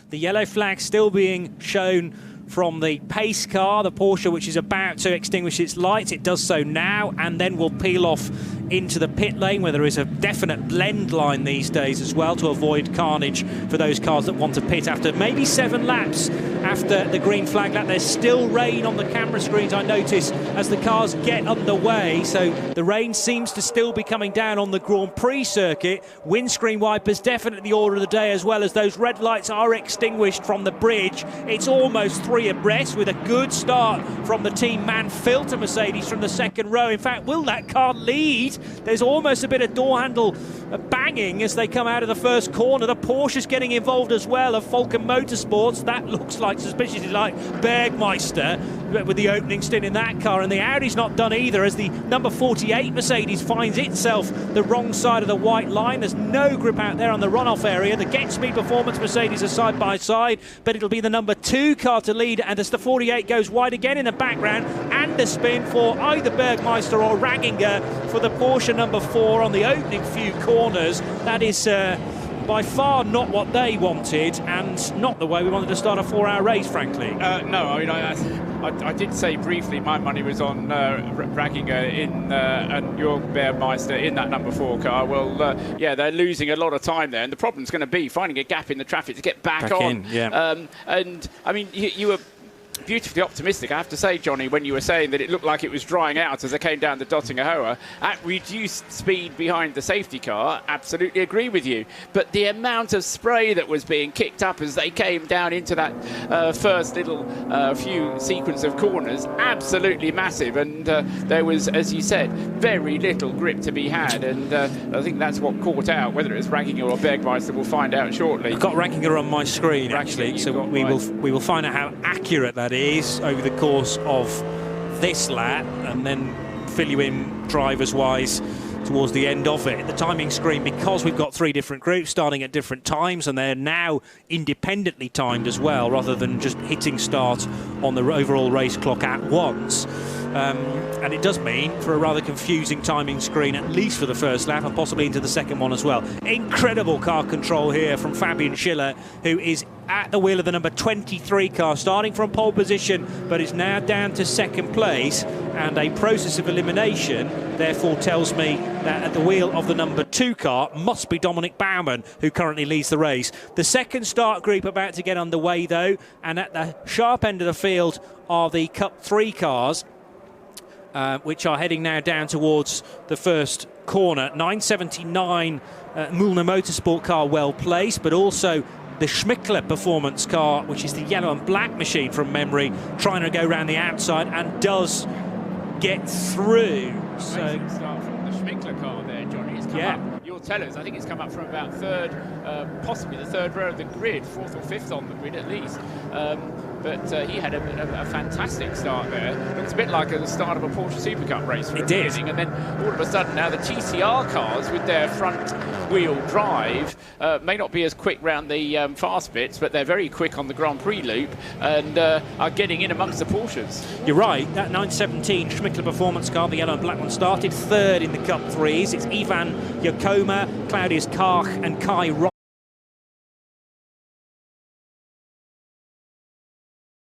The yellow flag still being shown from the pace car, the Porsche, which is about to extinguish its lights. It does so now, and then will peel off into the pit lane, where there is a definite blend line these days as well to avoid carnage for those cars that want to pit after maybe 7 laps after the green flag lap. There's still rain on the camera screens, I notice, as the cars get underway, so the rain seems to still be coming down on the Grand Prix circuit. Windscreen wipers definitely the order of the day, as well as those red lights are extinguished from the bridge. It's almost 3 abreast, with a good start from the team Manfield to Mercedes from the second row. In fact, will that car lead? There's almost a bit of door handle banging as they come out of the first corner. The Porsche's getting involved as well, of Falcon Motorsports. That looks like suspiciously like Bergmeister with the opening stint in that car, and the Audi's not done either, as the number 48 Mercedes finds itself the wrong side of the white line. There's no grip out there on the runoff area. The Get Speed Performance Mercedes are side by side, but it'll be the number 2 car to lead, and as the 48 goes wide again in the background, and a spin for either Bergmeister or Ragginger for the Porsche number 4 on the opening few corners. That is by far not what they wanted, and not the way we wanted to start a 4-hour race, frankly. No, I mean, I did say briefly my money was on Ragginger and Jörg Bergmeister in that number 4 car. Well, yeah, they're losing a lot of time there, and the problem's going to be finding a gap in the traffic to get back on. In, yeah. And, I mean, you were beautifully optimistic, I have to say, Johnny, when you were saying that it looked like it was drying out as they came down the Dottingerhohe at reduced speed behind the safety car. Absolutely agree with you. But the amount of spray that was being kicked up as they came down into that first little few sequence of corners, absolutely massive. And there was, as you said, very little grip to be had. And I think that's what caught out. Whether it was Ragginger or Bergmeister, we'll find out shortly. I've got Ragginger on my screen, actually, so we will find out how accurate that is over the course of this lap, and then fill you in drivers wise towards the end of it. The timing screen, because we've got 3 different groups starting at different times, and they're now independently timed as well, rather than just hitting start on the overall race clock at once. And it does mean for a rather confusing timing screen, at least for the first lap, and possibly into the second one as well. Incredible car control here from Fabian Schiller, who is at the wheel of the number 23 car, starting from pole position, but is now down to second place. And a process of elimination therefore tells me that at the wheel of the number 2 car must be Dominic Baumann, who currently leads the race. The second start group about to get underway, though, and at the sharp end of the field are the Cup 3 cars, which are heading now down towards the first corner. 979 Mühlner Motorsport car, well placed, but also the Schmickler Performance car, which is the yellow and black machine from memory, trying to go around the outside, and does get through. So start from the Schmickler car there, Johnny. It's come up. You'll tell us. I think it's come up from about 3rd, possibly the 3rd row of the grid, 4th or 5th on the grid at least. But he had a fantastic start there. Looks a bit like the start of a Porsche Super Cup race. It did. And then all of a sudden now the TCR cars with their front wheel drive may not be as quick round the fast bits, but they're very quick on the Grand Prix loop, and are getting in amongst the Porsches. You're right, that 917 Schmickler Performance car, the yellow and black one, started 3rd in the Cup 3s. It's Ivan Yakoma, Claudius Karch and Kai Ross.